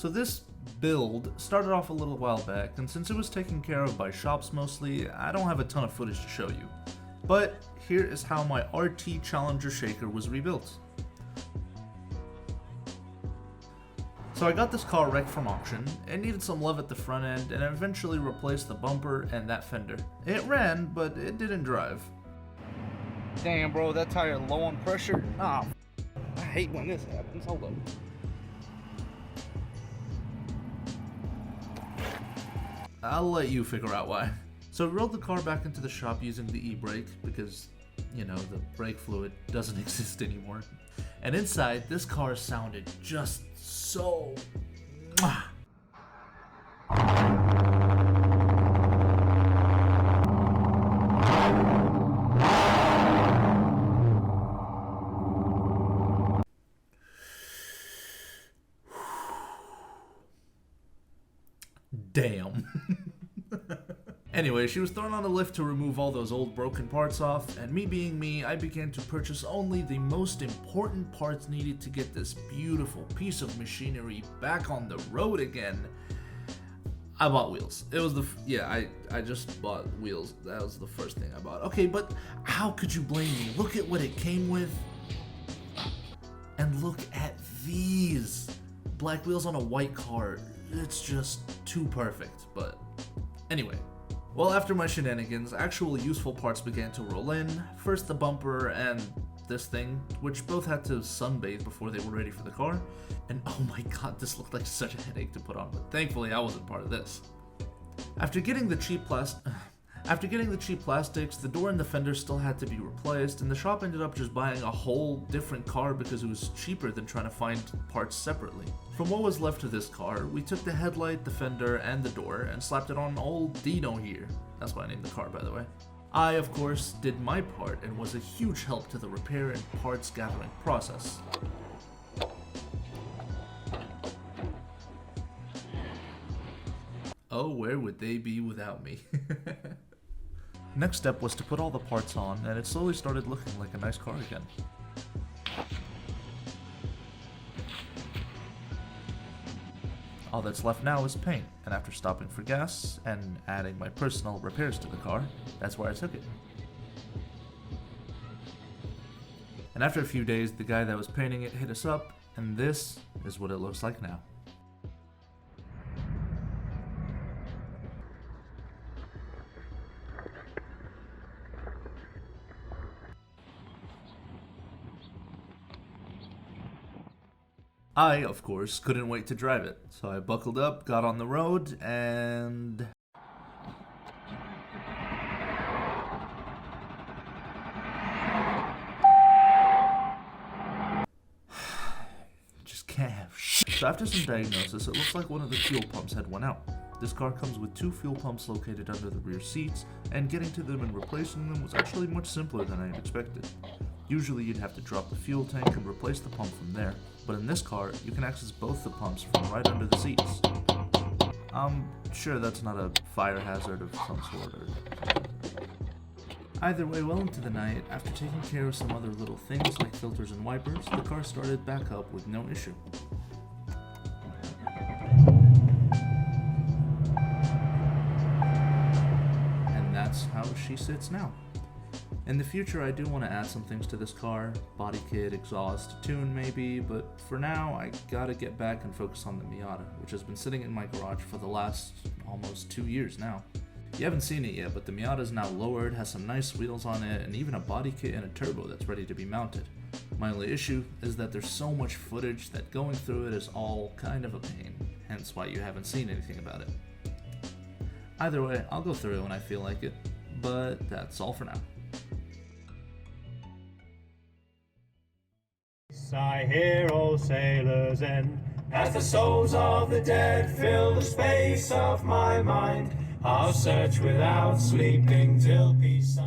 So this build started off a little while back, and since it was taken care of by shops mostly, I don't have a ton of footage to show you. But here is how my RT Challenger shaker was rebuilt. So I got this car wrecked from auction. It needed some love at the front end, and I eventually replaced the bumper and that fender. It ran, but it didn't drive. Damn, bro, that tire low on pressure? Nah, I hate when this happens. Hold up. I'll let you figure out why. So we rolled the car back into the shop using the e-brake because, you know, the brake fluid doesn't exist anymore. And inside, this car sounded just so... Damn. Anyway, she was thrown on a lift to remove all those old broken parts off, and me being me, I began to purchase only the most important parts needed to get this beautiful piece of machinery back on the road again. I bought wheels. It was I just bought wheels. That was the first thing I bought. Okay, but how could you blame me? Look at what it came with. And look at these. Black wheels on a white car. It's just too perfect, but anyway. Well, after my shenanigans, actual useful parts began to roll in. First the bumper and this thing, which both had to sunbathe before they were ready for the car. And oh my god, this looked like such a headache to put on, but thankfully I wasn't part of this. After getting the cheap plastics, the door and the fender still had to be replaced, and the shop ended up just buying a whole different car because it was cheaper than trying to find parts separately. From what was left of this car, we took the headlight, the fender, and the door and slapped it on old Dino here. That's what I named the car, by the way. I, of course, did my part and was a huge help to the repair and parts gathering process. Oh, where would they be without me? Next step was to put all the parts on, and it slowly started looking like a nice car again. All that's left now is paint, and after stopping for gas and adding my personal repairs to the car, that's where I took it. And after a few days, the guy that was painting it hit us up, and this is what it looks like now. I, of course, couldn't wait to drive it, so I buckled up, got on the road, and... just can't have shit. So after some diagnosis, it looks like one of the fuel pumps had went out. This car comes with 2 fuel pumps located under the rear seats, and getting to them and replacing them was actually much simpler than I had expected. Usually you'd have to drop the fuel tank and replace the pump from there, but in this car, you can access both the pumps from right under the seats. I'm sure that's not a fire hazard of some sort or... Either way, well into the night, after taking care of some other little things like filters and wipers, the car started back up with no issue. And that's how she sits now. In the future, I do want to add some things to this car, body kit, exhaust, tune maybe, but for now, I gotta get back and focus on the Miata, which has been sitting in my garage for the last almost 2 years now. You haven't seen it yet, but the Miata is now lowered, has some nice wheels on it, and even a body kit and a turbo that's ready to be mounted. My only issue is that there's so much footage that going through it is all kind of a pain, hence why you haven't seen anything about it. Either way, I'll go through it when I feel like it, but that's all for now. I hear old sailors end as the souls of the dead fill the space of my mind. I'll search without sleeping till peace.